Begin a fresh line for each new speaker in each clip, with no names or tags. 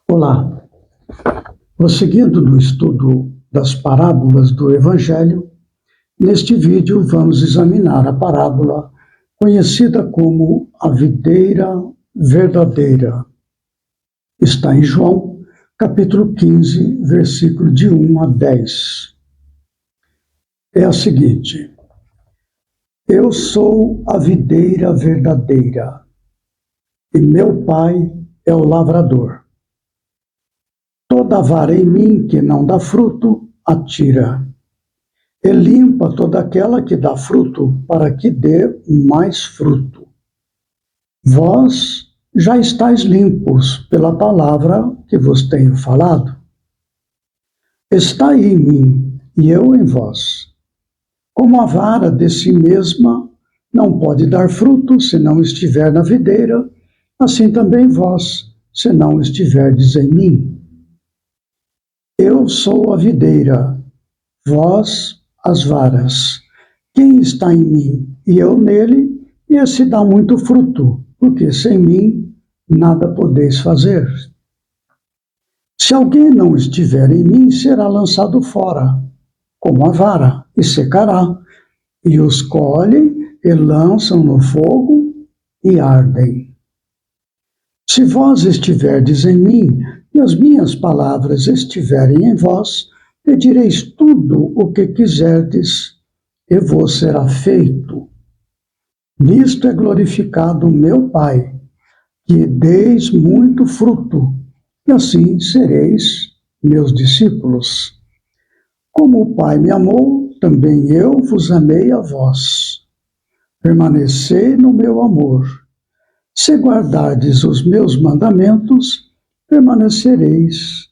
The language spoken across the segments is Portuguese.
Olá, prosseguindo no estudo das parábolas do Evangelho, neste vídeo vamos examinar a parábola conhecida como a videira verdadeira. Está em João, capítulo 15, versículo de 1 a 10. É a seguinte: Eu sou a videira verdadeira, e meu Pai é o lavrador. Toda vara em mim que não dá fruto, atira. E limpa toda aquela que dá fruto, para que dê mais fruto. Vós já estáis limpos pela palavra que vos tenho falado. Estai em mim e eu em vós. Como a vara de si mesma não pode dar fruto se não estiver na videira, assim também vós, se não estiverdes em mim. Eu sou a videira, vós as varas. Quem está em mim e eu nele, esse dá muito fruto, porque sem mim nada podeis fazer. Se alguém não estiver em mim, será lançado fora, como a vara, e secará, e os colhem e lançam no fogo e ardem. Se vós estiverdes em mim, e as minhas palavras estiverem em vós, pedireis tudo o que quiserdes, e vos será feito. Nisto é glorificado o meu Pai, que deis muito fruto, e assim sereis meus discípulos. Como o Pai me amou, também eu vos amei a vós. Permanecei no meu amor. Se guardardes os meus mandamentos, permanecereis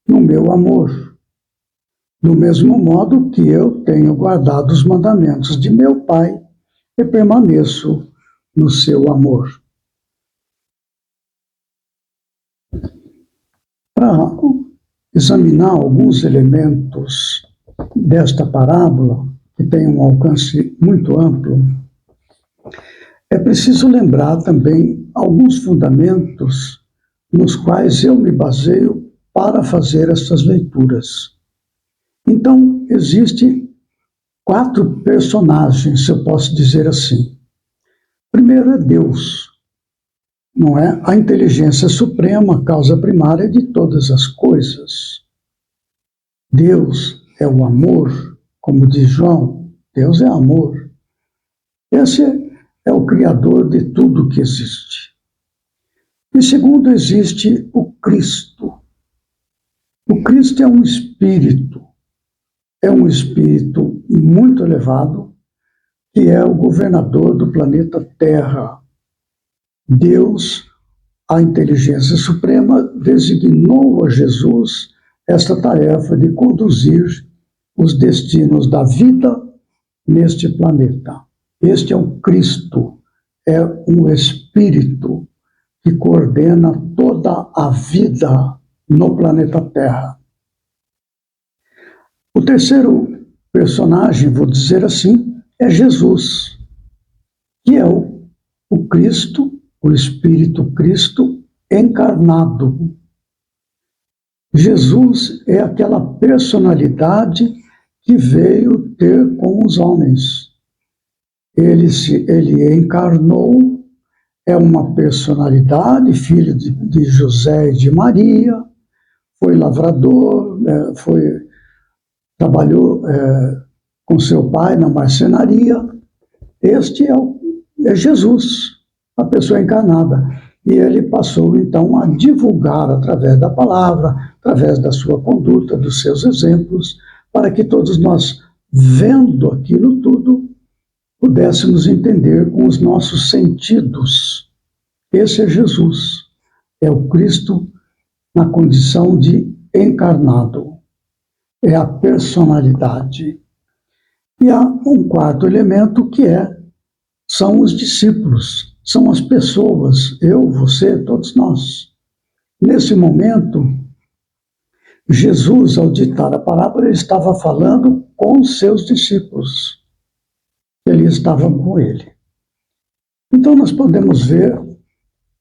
no meu amor. Do mesmo modo que eu tenho guardado os mandamentos de meu Pai e permaneço no seu amor. Para examinar alguns elementos desta parábola, que tem um alcance muito amplo, é preciso lembrar também alguns fundamentos nos quais eu me baseio para fazer estas leituras. Então, existem 4 personagens, se eu posso dizer assim. Primeiro é Deus, não é? A inteligência suprema, a causa primária de todas as coisas. Deus é o amor, como diz João, Deus é amor. Esse é o Criador de tudo que existe. E segundo, existe o Cristo. O Cristo é um espírito muito elevado, que é o governador do planeta Terra. Deus, a inteligência suprema, designou a Jesus esta tarefa de conduzir os destinos da vida neste planeta. Este é o Cristo, é um espírito que coordena toda a vida no planeta Terra. O terceiro personagem, vou dizer assim, é Jesus, que é o Cristo, o Espírito Cristo encarnado. Jesus é aquela personalidade que veio ter com os homens. Ele encarnou, é uma personalidade, filho de José e de Maria, foi lavrador, trabalhou com seu pai na marcenaria. Este é Jesus, a pessoa encarnada. E ele passou, então, a divulgar através da palavra, através da sua conduta, dos seus exemplos, para que todos nós, vendo aquilo tudo, pudéssemos entender com os nossos sentidos. Esse é Jesus, é o Cristo na condição de encarnado. É a personalidade. E há um quarto elemento que são os discípulos, são as pessoas, eu, você, todos nós. Nesse momento, Jesus, ao ditar a parábola, ele estava falando com os seus discípulos. Eles estavam com ele. Então nós podemos ver,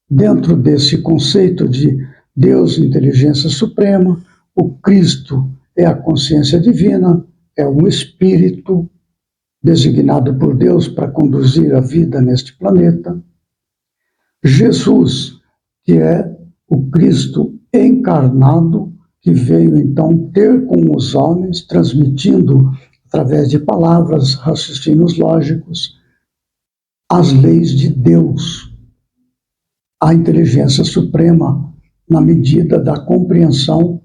dentro desse conceito de Deus, inteligência suprema, o Cristo é a consciência divina, é um espírito designado por Deus para conduzir a vida neste planeta. Jesus, que é o Cristo encarnado, que veio então ter com os homens, transmitindo através de palavras, raciocínios lógicos, as leis de Deus, a inteligência suprema, na medida da compreensão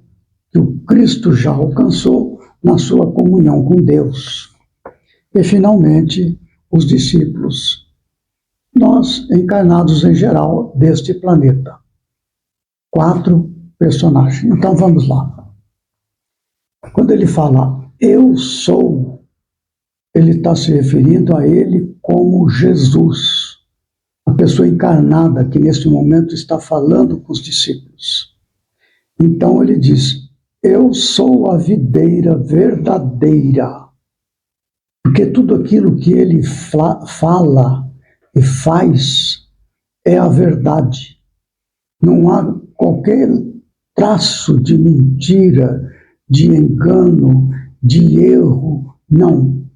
que o Cristo já alcançou na sua comunhão com Deus. E, finalmente, os discípulos, nós, encarnados em geral deste planeta. 4 personagens. Então, vamos lá. Quando ele fala, eu sou, ele está se referindo a ele como Jesus, a pessoa encarnada que neste momento está falando com os discípulos. Então ele diz, eu sou a videira verdadeira, porque tudo aquilo que ele fala e faz é a verdade. Não há qualquer traço de mentira, de engano, de erro, não.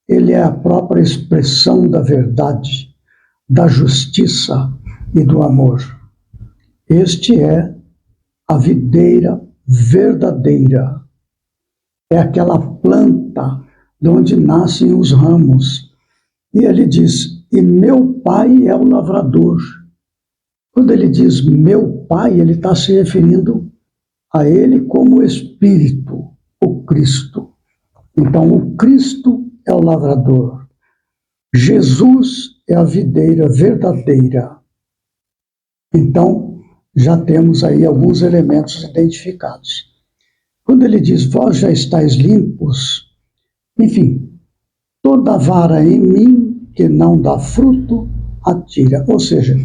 Ele é a própria expressão da verdade, da justiça e do amor. Este é a videira verdadeira. É aquela planta de onde nascem os ramos. E ele diz, e meu pai é o lavrador. Quando ele diz meu pai, ele está se referindo a ele como Espírito, o Cristo. Então, o Cristo é o lavrador. Jesus é a videira verdadeira. Então, já temos aí alguns elementos identificados. Quando ele diz, vós já estáis limpos, enfim, toda vara em mim que não dá fruto, atira. Ou seja,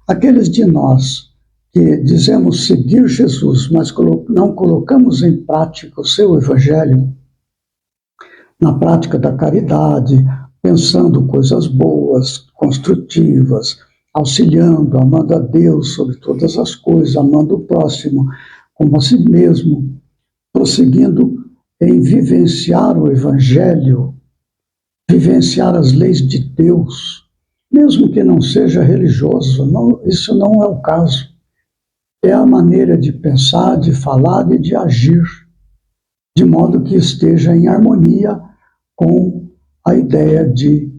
aqueles de nós que dizemos seguir Jesus, mas não colocamos em prática o seu evangelho, na prática da caridade, pensando coisas boas, construtivas, auxiliando, amando a Deus sobre todas as coisas, amando o próximo como a si mesmo, prosseguindo em vivenciar o evangelho, vivenciar as leis de Deus, mesmo que não seja religioso, não, isso não é o caso. É a maneira de pensar, de falar e de agir, de modo que esteja em harmonia com a ideia de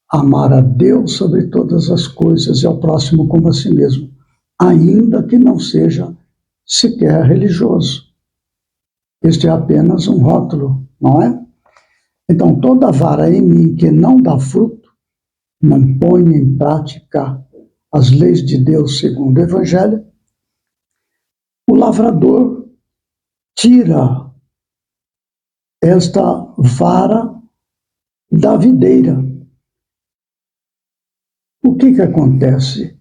amar a Deus sobre todas as coisas e ao próximo como a si mesmo, ainda que não seja sequer religioso. Este é apenas um rótulo, não é? Então, toda vara em mim que não dá fruto, não põe em prática as leis de Deus segundo o Evangelho, o lavrador tira esta vara da videira. O que acontece?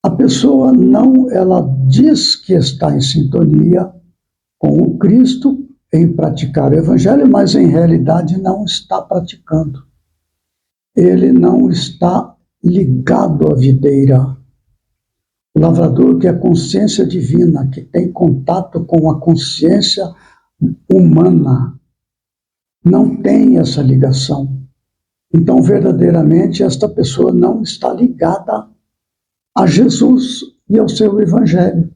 A pessoa ela diz que está em sintonia com o Cristo em praticar o Evangelho, mas em realidade não está praticando. Ele não está ligado à videira. O lavrador, que é a consciência divina, que tem contato com a consciência humana, não tem essa ligação. Então, verdadeiramente, esta pessoa não está ligada a Jesus e ao seu Evangelho.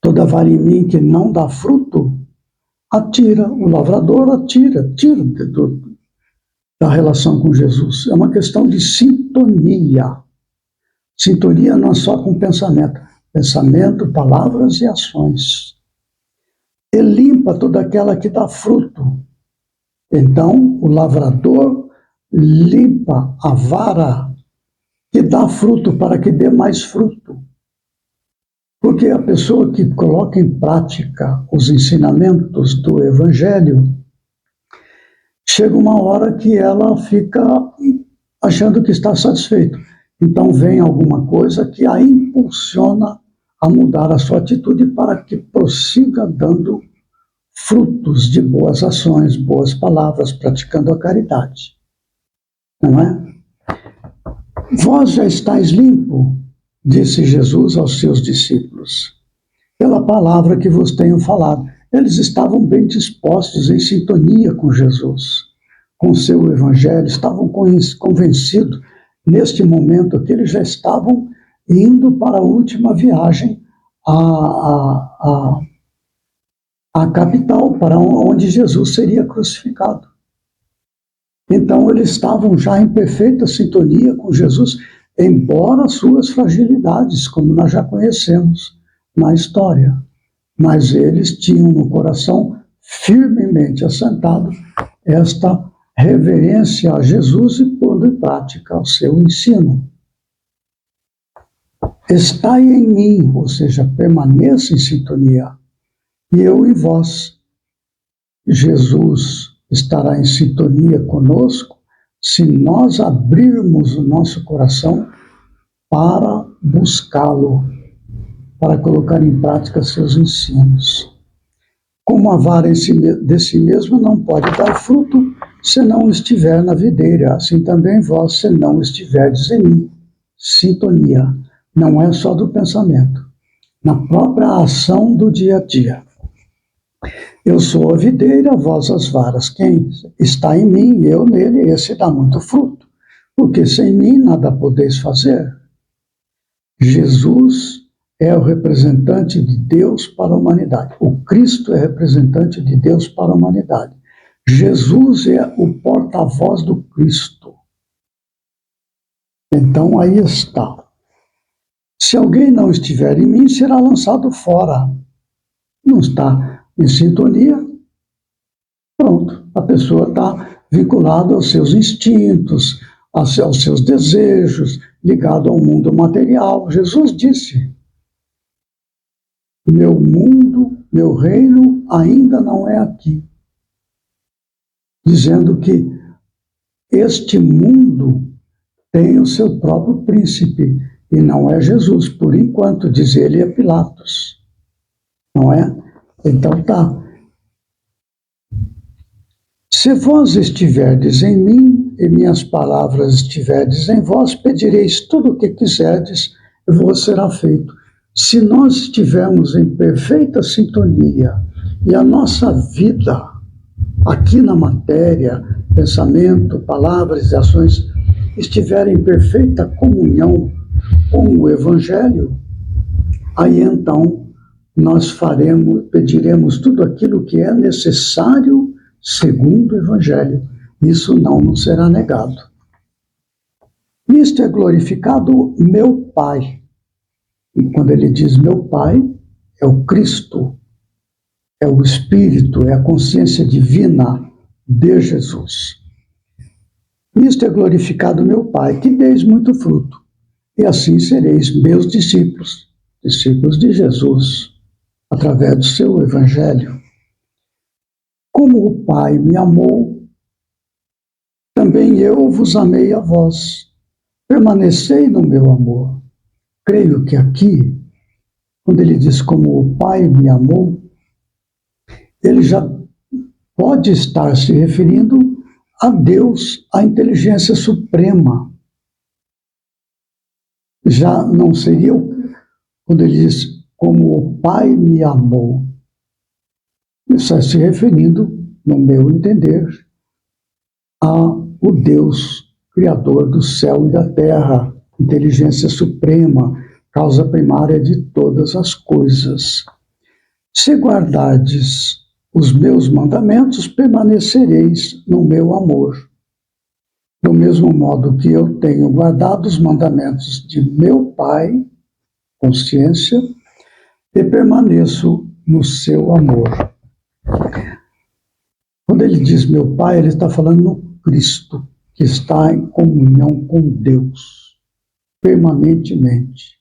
Toda vara em mim que não dá fruto, atira. O lavrador tira da relação com Jesus. É uma questão de sintonia. Sintonia não é só com pensamento, palavras e ações. Ele limpa toda aquela que dá fruto. Então, o lavrador limpa a vara que dá fruto para que dê mais fruto. Porque a pessoa que coloca em prática os ensinamentos do Evangelho, chega uma hora que ela fica achando que está satisfeita. Então vem alguma coisa que a impulsiona a mudar a sua atitude para que prossiga dando frutos de boas ações, boas palavras, praticando a caridade. Não é? Vós já estáis limpo. disse Jesus aos seus discípulos, pela palavra que vos tenho falado. Eles estavam bem dispostos, em sintonia com Jesus, com seu evangelho, estavam convencidos, neste momento, que eles já estavam indo para a última viagem à capital, para onde Jesus seria crucificado. Então, eles estavam já em perfeita sintonia com Jesus, embora suas fragilidades, como nós já conhecemos na história. Mas eles tinham no coração firmemente assentado esta reverência a Jesus e pondo em prática o seu ensino. Estai em mim, ou seja, permaneça em sintonia, e eu em vós. Jesus estará em sintonia conosco se nós abrirmos o nosso coração para buscá-lo, para colocar em prática seus ensinos. Como a vara de si mesmo não pode dar fruto se não estiver na videira, assim também vós, se não estiverdes em mim. Sintonia não é só do pensamento, na própria ação do dia a dia. Eu sou a videira, vós as varas. Quem está em mim, eu nele, esse dá muito fruto, porque sem mim nada podeis fazer. Jesus é o representante de Deus para a humanidade. O Cristo é representante de Deus para a humanidade. Jesus é o porta-voz do Cristo. Então, aí está. Se alguém não estiver em mim, será lançado fora. Não está em sintonia, pronto. A pessoa está vinculada aos seus instintos, aos seus desejos, ligado ao mundo material. Jesus disse, meu mundo, meu reino ainda não é aqui. Dizendo que este mundo tem o seu próprio príncipe, e não é Jesus, por enquanto, diz ele a Pilatos. Não é? Então tá. Se vós estiverdes em mim, e minhas palavras estiverdes em vós, pedireis tudo o que quiserdes, e vos será feito. Se nós estivermos em perfeita sintonia, e a nossa vida, aqui na matéria, pensamento, palavras e ações, estiverem em perfeita comunhão com o Evangelho, aí então nós pediremos tudo aquilo que é necessário segundo o Evangelho. Isso não nos será negado. Nisto é glorificado meu Pai. E quando ele diz meu Pai, é o Cristo, é o Espírito, é a consciência divina de Jesus. Nisto é glorificado meu Pai, que deis muito fruto, e assim sereis meus discípulos, discípulos de Jesus, através do seu Evangelho. Como o Pai me amou, também eu vos amei a vós. Permanecei no meu amor. Creio que aqui, quando ele diz como o Pai me amou, ele já pode estar se referindo a Deus, a inteligência suprema. Já não seria, quando ele diz como o Pai me amou, ele está se referindo, no meu entender, ao Deus Criador do céu e da terra, inteligência suprema, causa primária de todas as coisas. Se guardardes os meus mandamentos, permanecereis no meu amor. Do mesmo modo que eu tenho guardado os mandamentos de meu Pai, consciência, e permaneço no seu amor. Quando ele diz meu Pai, ele está falando no Cristo, que está em comunhão com Deus, permanentemente,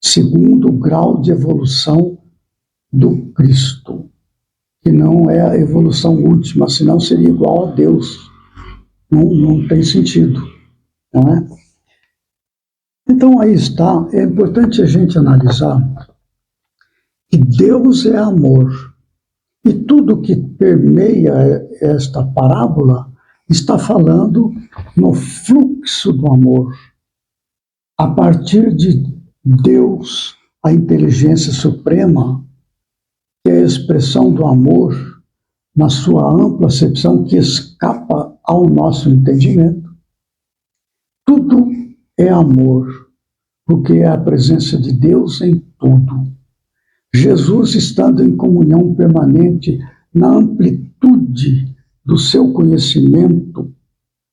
segundo o grau de evolução do Cristo, que não é a evolução última, senão seria igual a Deus. Não tem sentido, não é? Então aí está, é importante a gente analisar que Deus é amor, e tudo que permeia esta parábola está falando no fluxo do amor, a partir Deus, a inteligência suprema, que é a expressão do amor na sua ampla acepção que escapa ao nosso entendimento. Tudo é amor, porque é a presença de Deus em tudo. Jesus, estando em comunhão permanente na amplitude do seu conhecimento,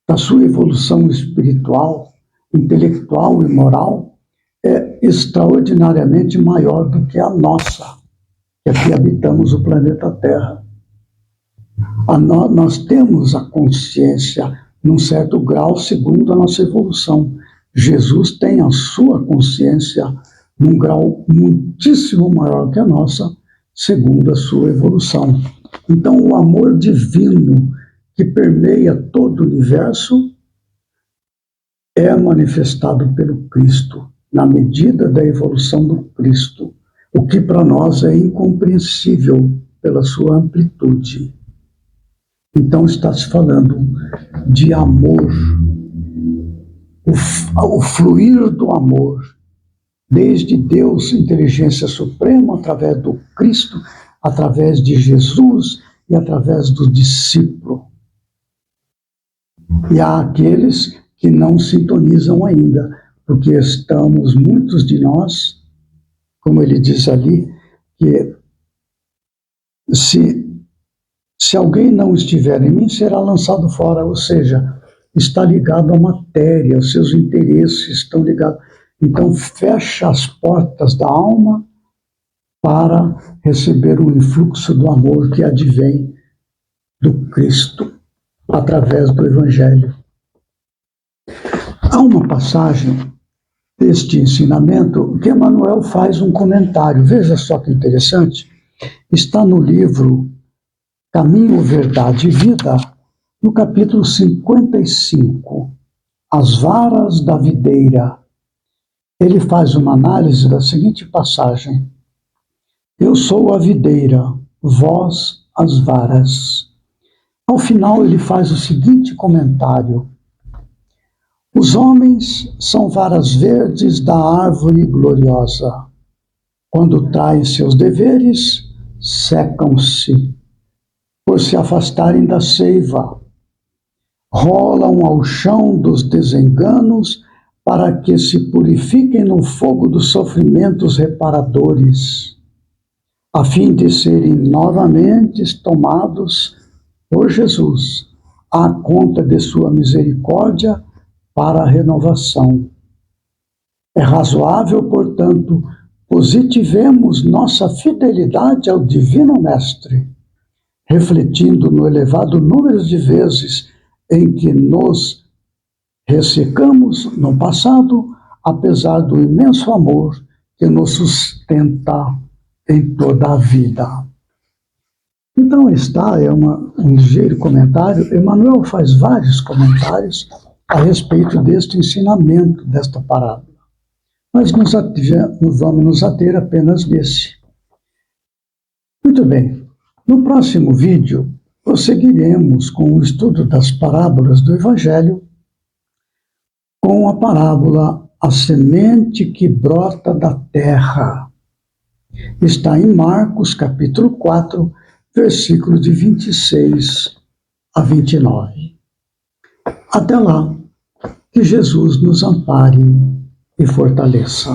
da sua evolução espiritual, intelectual e moral, é extraordinariamente maior do que a nossa, que aqui habitamos o planeta Terra. Nós temos a consciência num certo grau segundo a nossa evolução. Jesus tem a sua consciência num grau muitíssimo maior que a nossa, segundo a sua evolução. Então, o amor divino que permeia todo o universo é manifestado pelo Cristo, na medida da evolução do Cristo, o que para nós é incompreensível pela sua amplitude. Então, está se falando de amor, o fluir do amor, desde Deus, inteligência suprema, através do Cristo, através de Jesus e através do discípulo. E há aqueles que não sintonizam ainda, porque estamos, muitos de nós, como ele diz ali, que se alguém não estiver em mim, será lançado fora, ou seja, está ligado à matéria, os seus interesses estão ligados. Então, fecha as portas da alma para receber o influxo do amor que advém do Cristo, através do Evangelho. Há uma passagem deste ensinamento que Emmanuel faz um comentário. Veja só que interessante. Está no livro Caminho, Verdade e Vida, no capítulo 55, As Varas da Videira. Ele faz uma análise da seguinte passagem: eu sou a videira, vós as varas. Ao final ele faz o seguinte comentário: os homens são varas verdes da árvore gloriosa. Quando traem seus deveres, secam-se, por se afastarem da seiva. Rolam ao chão dos desenganos para que se purifiquem no fogo dos sofrimentos reparadores, a fim de serem novamente tomados por Jesus, à conta de sua misericórdia, para a renovação. É razoável, portanto, positivemos nossa fidelidade ao Divino Mestre, refletindo no elevado número de vezes em que nos ressecamos no passado, apesar do imenso amor que nos sustenta em toda a vida. Então é um ligeiro comentário. Emmanuel faz vários comentários a respeito deste ensinamento, desta parábola. Mas vamos nos ater apenas nesse. Muito bem. No próximo vídeo, prosseguiremos com o estudo das parábolas do Evangelho, com a parábola A Semente que Brota da Terra. Está em Marcos, capítulo 4, versículo de 26 a 29. Até lá, que Jesus nos ampare e fortaleça.